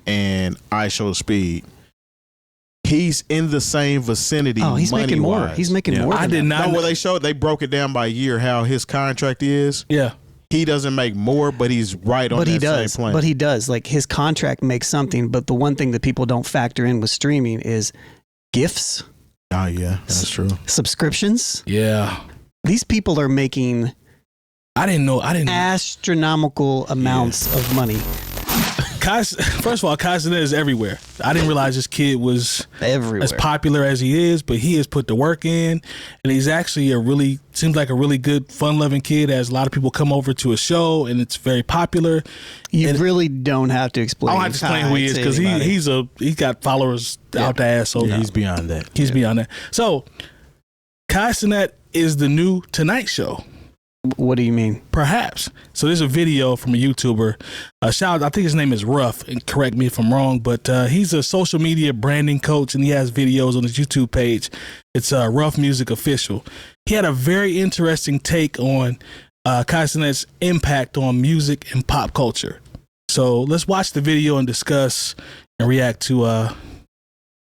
and I Show Speed, he's in the same vicinity. Oh, he's making more. He's making more. I did not know. Well, they broke it down by year how his contract is. Yeah. He doesn't make more, but he's right on that same plan. But he does. Like, his contract makes something, but the one thing that people don't factor in with streaming is gifts. Oh, yeah, that's true. Subscriptions. Yeah. These people are making astronomical amounts of money. First of all, Kai Cenat is everywhere. I didn't realize this kid was everywhere, as popular as he is, but he has put the work in, and he's actually seems like a really good, fun-loving kid. As a lot of people come over to a show, and it's very popular. You really don't have to explain. I don't have to explain who he is because he's got followers out the ass. So he's beyond that. He's beyond that. So Kai Cenat is the new Tonight Show. What do you mean? Perhaps. So there's a video from a YouTuber. Shout out, I think his name is Ruff, and correct me if I'm wrong, but he's a social media branding coach, and he has videos on his YouTube page. It's Ruff Music Official. He had a very interesting take on Kai Cenat's impact on music and pop culture. So let's watch the video and discuss and react to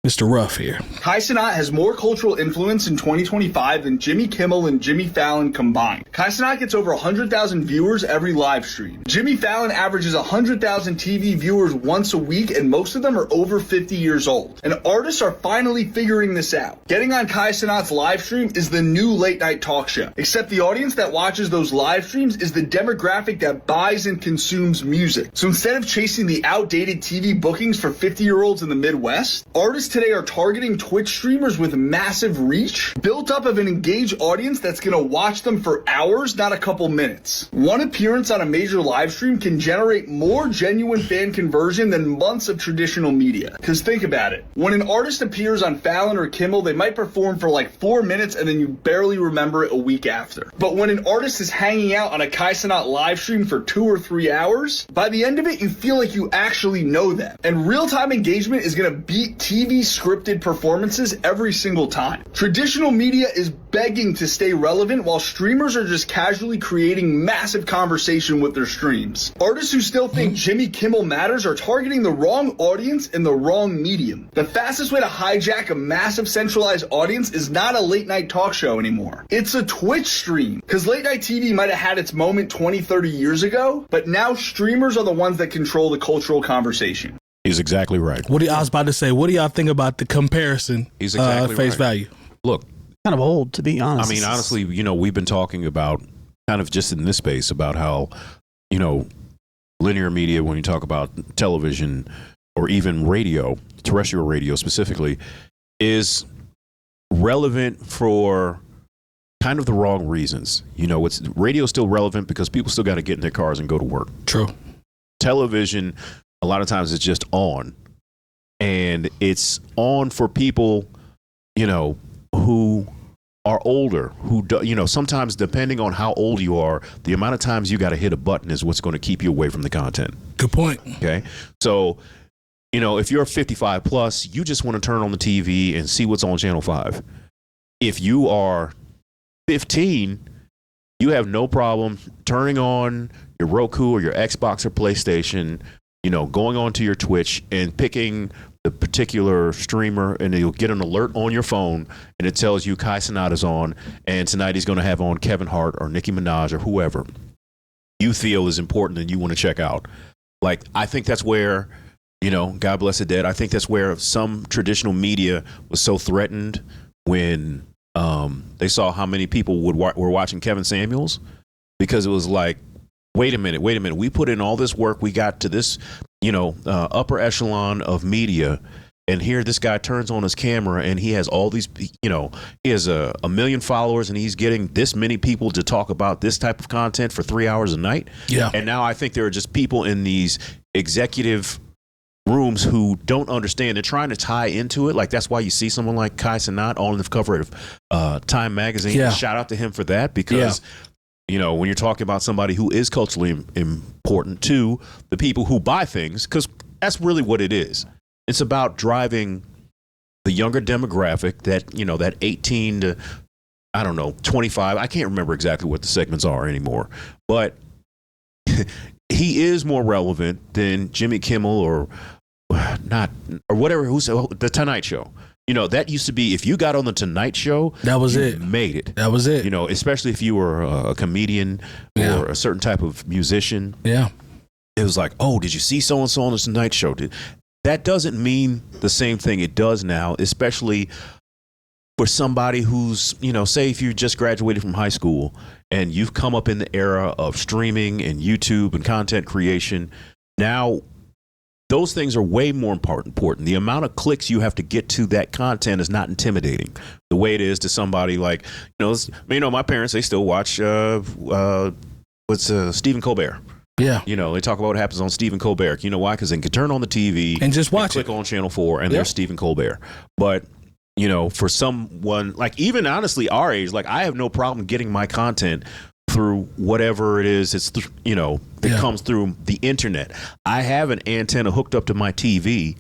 Mr. Ruff here. Kai Cenat has more cultural influence in 2025 than Jimmy Kimmel and Jimmy Fallon combined. Kai Cenat gets over 100,000 viewers every live stream. Jimmy Fallon averages 100,000 TV viewers once a week, and most of them are over 50 years old. And artists are finally figuring this out. Getting on Kai Cenat's live stream is the new late night talk show, except the audience that watches those live streams is the demographic that buys and consumes music. So instead of chasing the outdated TV bookings for 50-year-olds in the Midwest, artists today are targeting Twitch streamers with massive reach, built up of an engaged audience that's going to watch them for hours, not a couple minutes. One appearance on a major live stream can generate more genuine fan conversion than months of traditional media. Because think about it. When an artist appears on Fallon or Kimmel, they might perform for like 4 minutes and then you barely remember it a week after. But when an artist is hanging out on a Kai Cenat live stream for 2 or 3 hours, by the end of it, you feel like you actually know them. And real-time engagement is going to beat TV scripted performances every single time. Traditional media is begging to stay relevant while streamers are just casually creating massive conversation with their streams. Artists who still think Jimmy Kimmel matters are targeting the wrong audience in the wrong medium. The fastest way to hijack a massive centralized audience is not a late night talk show anymore. It's a Twitch stream. Because late night TV might have had its moment 20, 30 years ago, but now streamers are the ones that control the cultural conversation. He's exactly right. I was about to say, what do y'all think about the comparison? He's exactly face right. value. Look, kind of old, to be honest. I mean, honestly, we've been talking about kind of just in this space about how, linear media, when you talk about television or even radio, terrestrial radio specifically, is relevant for kind of the wrong reasons. Radio is still relevant because people still got to get in their cars and go to work. True. Television, a lot of times it's just on, and it's on for people, who are older, who do, sometimes depending on how old you are, the amount of times you got to hit a button is what's going to keep you away from the content. Good point. Okay. So, if you're 55 plus, you just want to turn on the TV and see what's on Channel 5. If you are 15, you have no problem turning on your Roku or your Xbox or PlayStation, going onto your Twitch and picking the particular streamer, and you'll get an alert on your phone, and it tells you Kai Cenat is on, and tonight he's going to have on Kevin Hart or Nicki Minaj or whoever you feel is important and you want to check out. Like, I think that's where, God bless the dead, I think that's where some traditional media was so threatened when they saw how many people were watching Kevin Samuels, because it was like, wait a minute. We put in all this work. We got to this, upper echelon of media. And here this guy turns on his camera and he has all these, he has a million followers and he's getting this many people to talk about this type of content for 3 hours a night. Yeah. And now I think there are just people in these executive rooms who don't understand. They're trying to tie into it. Like, that's why you see someone like Kai Cenat on the cover of Time magazine. Yeah. Shout out to him for that, because when you're talking about somebody who is culturally important to the people who buy things, because that's really what it is. It's about driving the younger demographic that, that 18 to, 25. I can't remember exactly what the segments are anymore, but he is more relevant than Jimmy Kimmel or or whatever. Who's the Tonight Show? You know, that used to be, if you got on the Tonight Show, that was you it. Made it. That was it. You know, especially if you were a comedian or a certain type of musician. Yeah. It was like, oh, did you see so and so on the Tonight Show? That doesn't mean the same thing it does now, especially for somebody who's, you know, say if you just graduated from high school and you've come up in the era of streaming and YouTube and content creation. Now, those things are way more important. The amount of clicks you have to get to that content is not intimidating the way it is to somebody like, my parents, they still watch Stephen Colbert. Yeah. You know, they talk about what happens on Stephen Colbert. You know why? Because they can turn on the TV and just watch click on Channel 4 and there's Stephen Colbert. But, you know, for someone like even honestly our age, like I have no problem getting my content through whatever it is that comes through the internet. I have an antenna hooked up to my TV,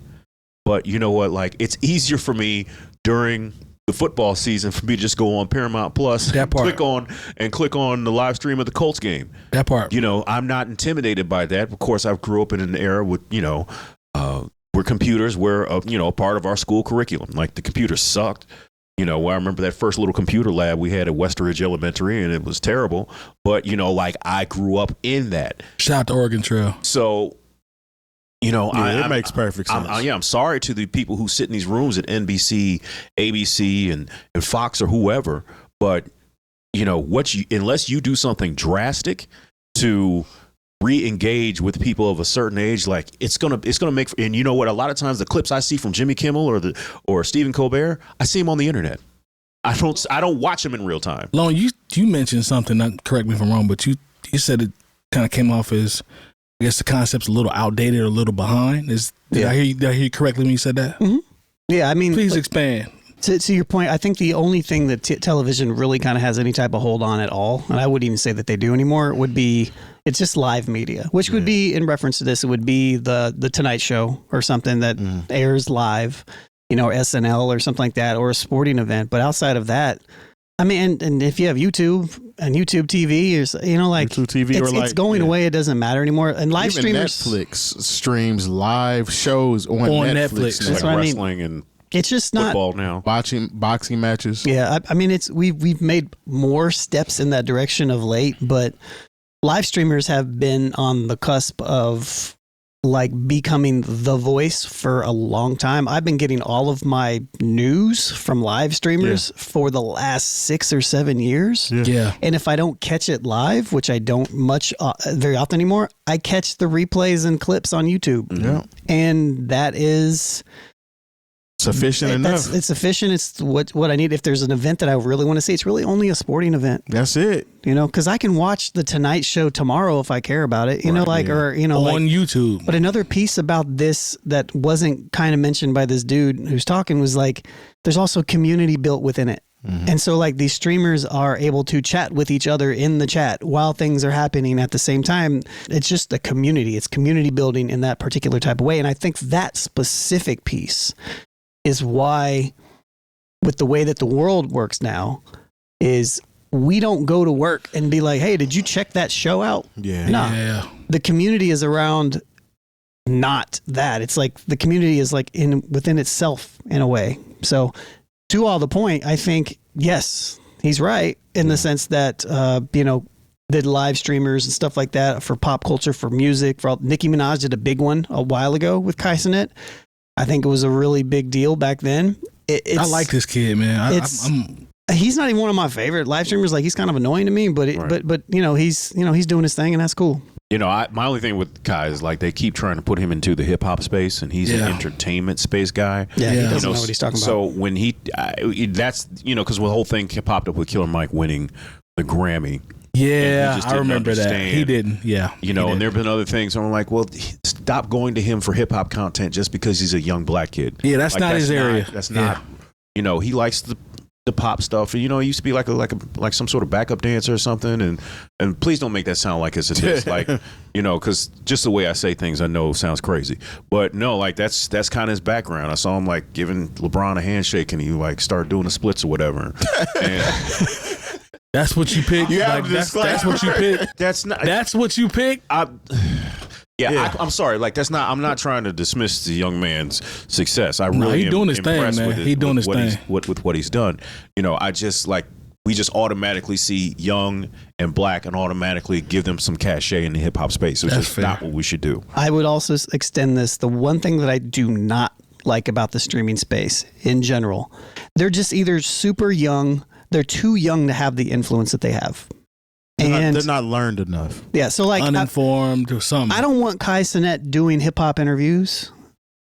but you know what? Like it's easier for me during the football season for me to just go on Paramount Plus and click on the live stream of the Colts game. That part. You know, I'm not intimidated by that. Of course, I grew up in an era with, where computers were a part of our school curriculum. Like the computers sucked. You know, I remember that first little computer lab we had at Westridge Elementary, and it was terrible. But, you know, like I grew up in that. Shout out to Oregon Trail. So, you know, it makes perfect sense. I'm sorry to the people who sit in these rooms at NBC, ABC, and Fox or whoever. But, you know, unless you do something drastic to re-engage with people of a certain age, like it's gonna make. And you know what? A lot of times the clips I see from Jimmy Kimmel or Stephen Colbert, I see them on the internet. I don't watch them in real time. Lon, you mentioned something. Not correct me if I'm wrong, but you said it kind of came off as, I guess the concept's a little outdated or a little behind. Did I hear you correctly when you said that? Mm-hmm. Yeah, I mean, please expand. To your point, I think the only thing that television really kind of has any type of hold on at all, and I wouldn't even say that they do anymore, would be it's just live media, which would be in reference to this. It would be the Tonight Show or something that airs live, or SNL or something like that, or a sporting event. But outside of that, I mean, and if you have YouTube and YouTube TV, or like YouTube TV, it's going away. It doesn't matter anymore. And live even streamers, Netflix streams live shows on Netflix. That's like what wrestling and it's just not football now. Watching boxing matches. Yeah, I mean, we've made more steps in that direction of late, but live streamers have been on the cusp of like becoming the voice for a long time. I've been getting all of my news from live streamers for the last 6 or 7 years. Yeah. And if I don't catch it live, which I don't very often anymore, I catch the replays and clips on YouTube. Yeah. And that is sufficient enough. It's sufficient. It's what I need. If there's an event that I really want to see, it's really only a sporting event. That's it. Because I can watch the Tonight Show tomorrow if I care about it. on YouTube. But another piece about this that wasn't kind of mentioned by this dude who's talking was like, there's also community built within it. Mm-hmm. And so like these streamers are able to chat with each other in the chat while things are happening at the same time. It's just a community. It's community building in that particular type of way. And I think that specific piece is why, with the way that the world works now, is we don't go to work and be like, hey, did you check that show out? Yeah. Nah. Yeah. The community is around not that. It's like the community is like within itself in a way. So to all the point, I think, yes, he's right in the sense that, the live streamers and stuff like that for pop culture, for music, Nicki Minaj did a big one a while ago with Kai Cenat. I think it was a really big deal back then. I like this kid, man. He's not even one of my favorite live streamers. Like he's kind of annoying to me, but he's doing his thing and that's cool. My only thing with Kai is like they keep trying to put him into the hip hop space, and he's an entertainment space guy. Yeah, he doesn't know what he's talking about. So when because the whole thing popped up with Killer Mike winning the Grammy. Yeah, I remember that. He didn't. Yeah. And there have been other things. I'm like, well, stop going to him for hip hop content just because he's a young black kid. Yeah, that's not his area. That's not. He likes the pop stuff. He used to be like some sort of backup dancer or something. And please don't make that sound like it's a diss. Because just the way I say things, I know sounds crazy. But no, like that's kind of his background. I saw him like giving LeBron a handshake, and he like started doing the splits or whatever. And that's what you pick. You that's what you pick. That's not. That's what you pick. Yeah. I'm sorry. Like I'm not trying to dismiss the young man's success. I really he's doing his thing, man. He's doing his thing with what he's done. I just we just automatically see young and black and automatically give them some cachet in the hip hop space. It's just not what we should do. I would also extend this. The one thing that I do not like about the streaming space in general, they're just either super young, they're too young to have the influence that they have. They're not learned enough. Yeah, so like uninformed or something. I don't want Kai Cenat doing hip hop interviews.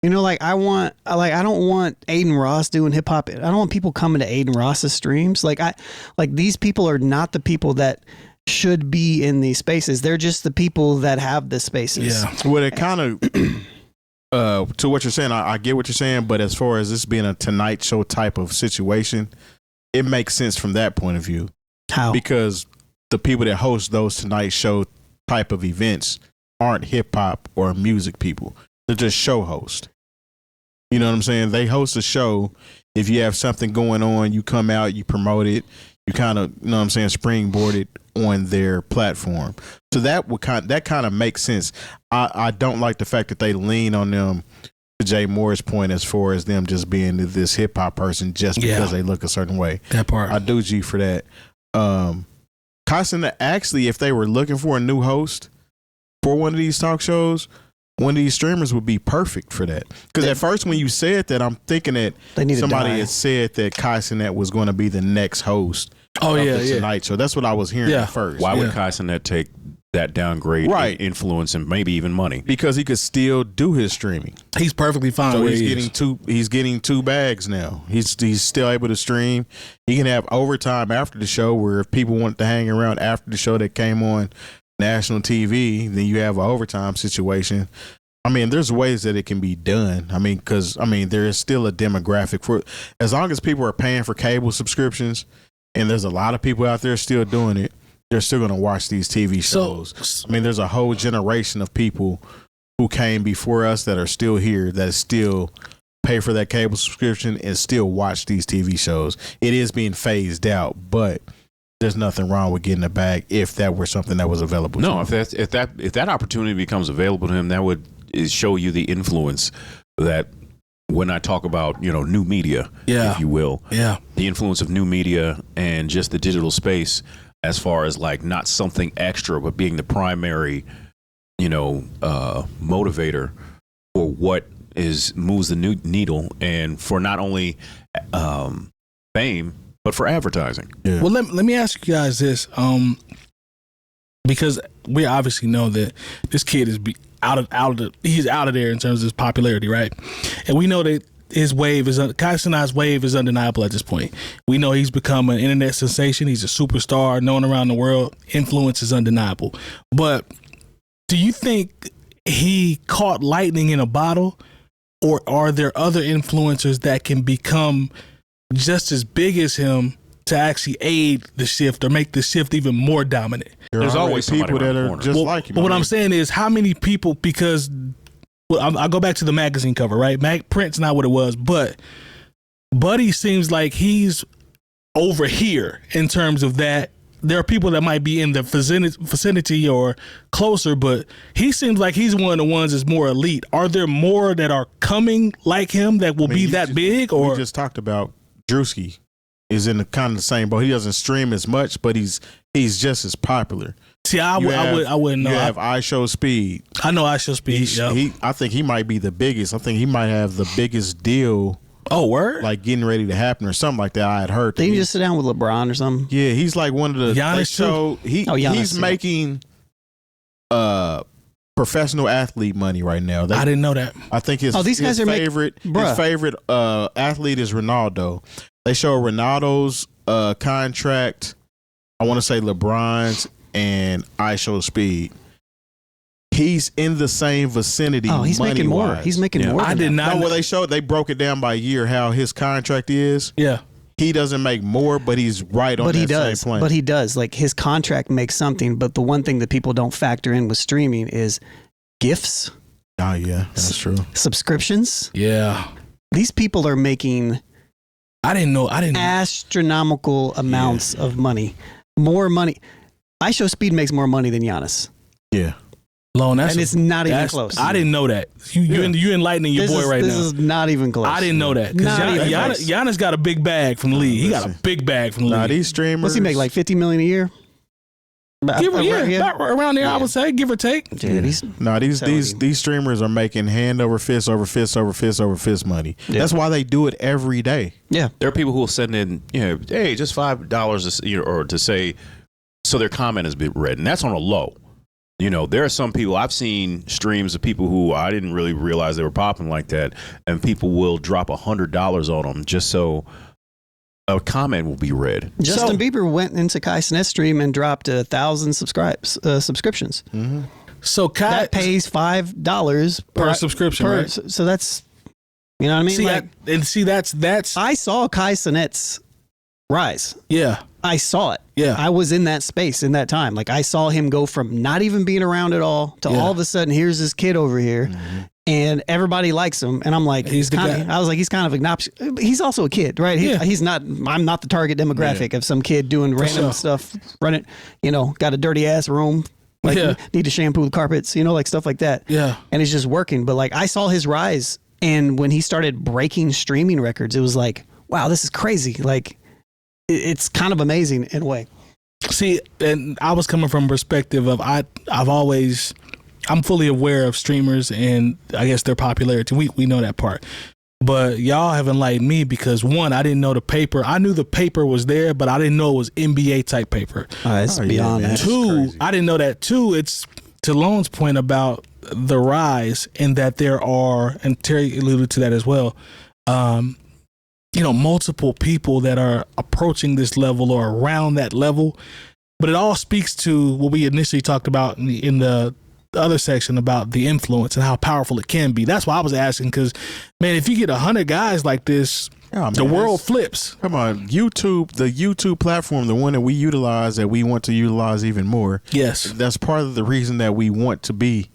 I don't want Aiden Ross doing hip hop. I don't want people coming to Aiden Ross's streams. These people are not the people that should be in these spaces. They're just the people that have the spaces. Yeah. Well, it kind of to what you're saying, I get what you're saying, but as far as this being a Tonight Show type of situation, it makes sense from that point of view. How? Because the people that host those Tonight Show type of events aren't hip hop or music people. They're just show hosts. You know what I'm saying? They host a show. If you have something going on, you come out, you promote it, you kind of, you know what I'm saying, springboard it on their platform. So that kind of makes sense. I don't like the fact that they lean on them, to Jay Moore's point, as far as them just being this hip hop person just because they look a certain way. That part. I do G for that. Kai Cenat, actually, if they were looking for a new host for one of these talk shows, one of these streamers would be perfect for that. Because at first, when you said that, I'm thinking that somebody had said that Kai Cenat was going to be the next host of the Tonight Show. That's what I was hearing at first. Why would Kai Cenat take that downgrade influence and maybe even money? Because he could still do his streaming. He's perfectly fine. So he's getting two bags now. He's still able to stream. He can have overtime after the show, where if people want to hang around after the show that came on national TV, then you have an overtime situation. I mean, there's ways that it can be done. I mean, because there is still a demographic for, as long as people are paying for cable subscriptions, and there's a lot of people out there still doing it, they're still going to watch these TV shows. So, there's a whole generation of people who came before us that are still here, that still pay for that cable subscription and still watch these TV shows. It is being phased out, but there's nothing wrong with getting a bag if that were something that was available. No, if that opportunity becomes available to him, that would show you the influence that, when I talk about, new media, if you will, the influence of new media and just the digital space, as far as not something extra, but being the primary, motivator for what moves the needle, and for not only fame, but for advertising. Yeah. Well, let me ask you guys this, because we obviously know that this kid is he's out of there in terms of his popularity, right? And we know that his wave Kai Cenat's wave is undeniable at this point. We know he's become an internet sensation. He's a superstar, known around the world. Influence is undeniable. But do you think he caught lightning in a bottle, or are there other influencers that can become just as big as him to actually aid the shift or make the shift even more dominant? There's always people that are just like him. But what I'm saying is, how many people, because I'll go back to the magazine cover, right? Print's not what it was, but Buddy seems like he's over here in terms of that. There are people that might be in the vicinity or closer, but he seems like he's one of the ones that's more elite. Are there more that are coming like him that will be that big? Or we just talked about Drewski is in the kind of the same boat. He doesn't stream as much, but he's just as popular. See, I wouldn't know. You have I Show Speed. I know I Show Speed. I think he might be the biggest. I think he might have the biggest deal. Oh, word? Like getting ready to happen or something like that. I had heard. Did he just sit down with LeBron or something? Yeah, he's like one of the Giannis show. He's making professional athlete money right now. I didn't know that. I think his favorite athlete is Ronaldo. They show Ronaldo's contract. I want to say LeBron's and I Show Speed. He's in the same vicinity. Oh, he's making more. He's making more. I did not. No, well, they broke it down by year how his contract is. Yeah. He doesn't make more, but he's right on that same plane. But he does. Like, his contract makes something, but the one thing that people don't factor in with streaming is gifts. Oh, yeah, that's true. Subscriptions. Yeah. These people are making astronomical amounts of money. More money. I Show Speed makes more money than Giannis. Yeah. Alone, and it's not even close. I didn't know that. You enlightening your boy right now. This is not even close. I didn't know that. Giannis got a big bag from the league. He got a big bag from the league. These streamers. What's he make, like $50 million a year? About around there, I would say, give or take. Yeah, these streamers are making hand over fist over fist over fist over fist money. Yeah. That's why they do it every day. Yeah, there are people who will send in, hey, just $5 or to say, so their comment has been read, and that's on a low. There are some people, I've seen streams of people who I didn't really realize they were popping like that, and people will drop $100 on them just so a comment will be read. Justin Bieber went into Kai Cenat's stream and dropped 1,000 subscriptions. Mm-hmm. So that pays $5 per subscription, right? So that's, you know what I mean? That's. I saw Kai Cenat's rise. Yeah. I saw it. Yeah. I was in that space in that time. Like, I saw him go from not even being around at all to all of a sudden, here's this kid over here. Mm-hmm. And everybody likes him, and I'm like, he's kind of obnoxious. He's also a kid, right? He's not. I'm not the target demographic of some kid doing random stuff, running. Got a dirty ass room, need to shampoo the carpets, like stuff like that. Yeah, and he's just working. But like, I saw his rise, and when he started breaking streaming records, it was like, wow, this is crazy. Like, it's kind of amazing in a way. See, and I was coming from a perspective of I'm fully aware of streamers and I guess their popularity. We know that part. But y'all have enlightened me because, one, I didn't know the paper. I knew the paper was there, but I didn't know it was NBA type paper. It's beyond that. Two, I didn't know that. Two, it's to Lone's point about the rise and that there are, and Terry alluded to that as well, multiple people that are approaching this level or around that level. But it all speaks to what we initially talked about in the other section about the influence and how powerful it can be. That's why I was asking, because, man, if you get 100 guys like this, the world flips. Come on, the YouTube platform, the one that we utilize, that we want to utilize even more. Yes. That's part of the reason that we want to be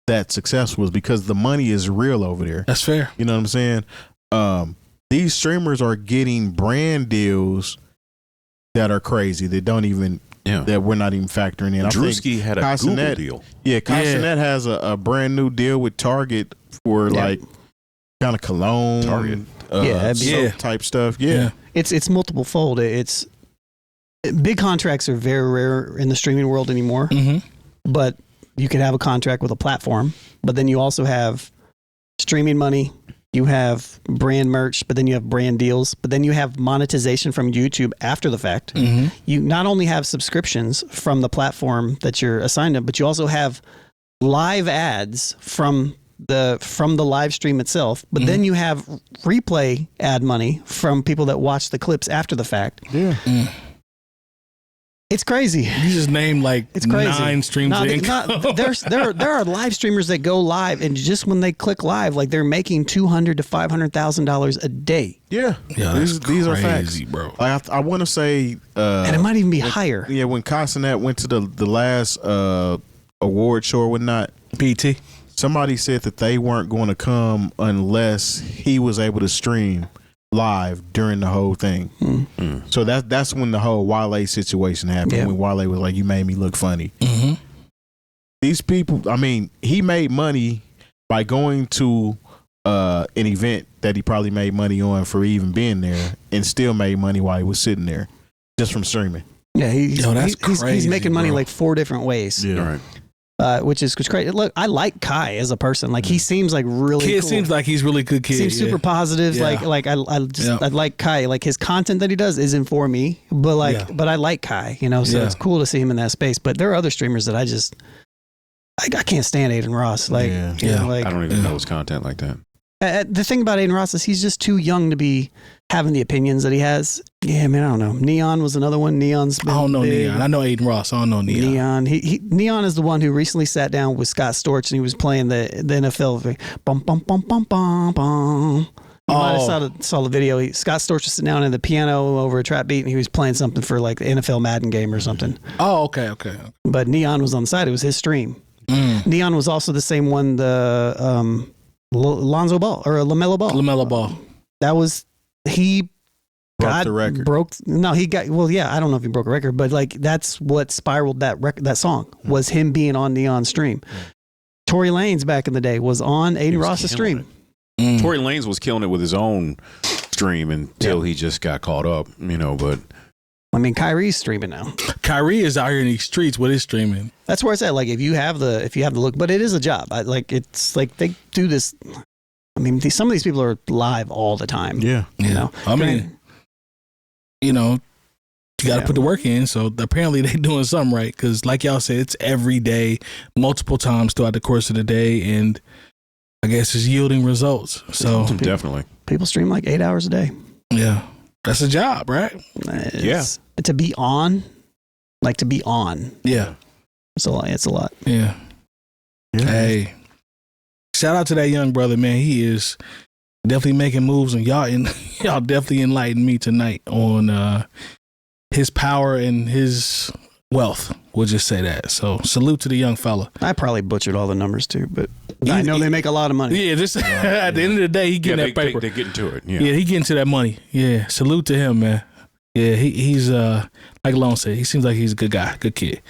that successful, is because the money is real over there. That's fair. You know what I'm saying? These streamers are getting brand deals that are crazy, that don't even... Yeah. That we're not even factoring in. Drewski had a Google deal. Yeah, Kai Cenat has a brand new deal with Target for like kind of cologne, Target, soap type stuff. Yeah. It's multiple fold. It's big contracts are very rare in the streaming world anymore. Mm-hmm. But you could have a contract with a platform, but then you also have streaming money. You have brand merch, but then you have brand deals, but then you have monetization from YouTube after the fact. Mm-hmm. You not only have subscriptions from the platform that you're assigned to, but you also have live ads from the live stream itself. But then you have replay ad money from people that watch the clips after the fact. Yeah. It's crazy. You just named it's 9 streams of income. There are live streamers that go live, and just when they click live, like, they're making $200,000 to $500,000 a day. Yeah, these are facts, bro. I want to say, and it might even be higher. Yeah, when Kai Cenat went to the last award show or whatnot, PT, somebody said that they weren't going to come unless he was able to stream live during the whole thing. So that's when the whole Wale situation happened, when Wale was like, you made me look funny. Mm-hmm. These people, I mean, he made money by going to an event that he probably made money on for even being there, and still made money while he was sitting there just from streaming. Yeah, that's crazy, he's making money, bro. like 4 different ways. Yeah. Right. Which is great. Look, I like Kai as a person. Like, he seems like really kid cool. Seems like he's really good kid. Seems super positive. Yeah. I like Kai. Like, his content that he does isn't for me, but but I like Kai, so it's cool to see him in that space. But there are other streamers that I can't stand Aiden Ross. Like, I don't even know his content like that. The thing about Aiden Ross is he's just too young to be having the opinions that he has. Yeah, man, I don't know. Neon was another one. Neon's been I don't know big. Neon. I know Aiden Ross. I don't know Neon. Neon is the one who recently sat down with Scott Storch, and he was playing the NFL. Bum, bum, bum, bum, bum, bum. You might have saw the video. Scott Storch was sitting down at the piano over a trap beat, and he was playing something for like the NFL Madden game or something. Oh, okay. But Neon was on the side. It was his stream. Neon was also the same one, the Lonzo Ball or LaMelo Ball. LaMelo Ball. That was he broke the record. I don't know if he broke a record, but like, that's what spiraled that record. That song was him being on Neon's stream. Tory Lanez back in the day was on Aiden Ross's stream. Tory Lanez was killing it with his own stream until he just got caught up, but I mean, Kyrie's streaming now. Kyrie is out here in these streets with his streaming. That's where it's at. Like, if you have the look, but it is a job. It's like they do this. I mean, some of these people are live all the time. Yeah. I mean, you got to put the work in. So apparently they're doing something right. Because like y'all said, it's every day, multiple times throughout the course of the day. And I guess it's yielding results. So definitely. People stream like 8 hours a day. Yeah. That's a job, right? To be on. Yeah. It's a lot. Yeah. Hey, shout out to that young brother, man. He is definitely making moves, and y'all definitely enlightened me tonight on his power and his wealth. We'll just say that. So salute to the young fella. I probably butchered all the numbers too, but I know they make a lot of money. Yeah, just at the end of the day, he getting that paper. They're getting to it. Yeah, he getting to that money. Yeah, salute to him, man. Yeah, he's like Lone said, he seems like he's a good guy, good kid.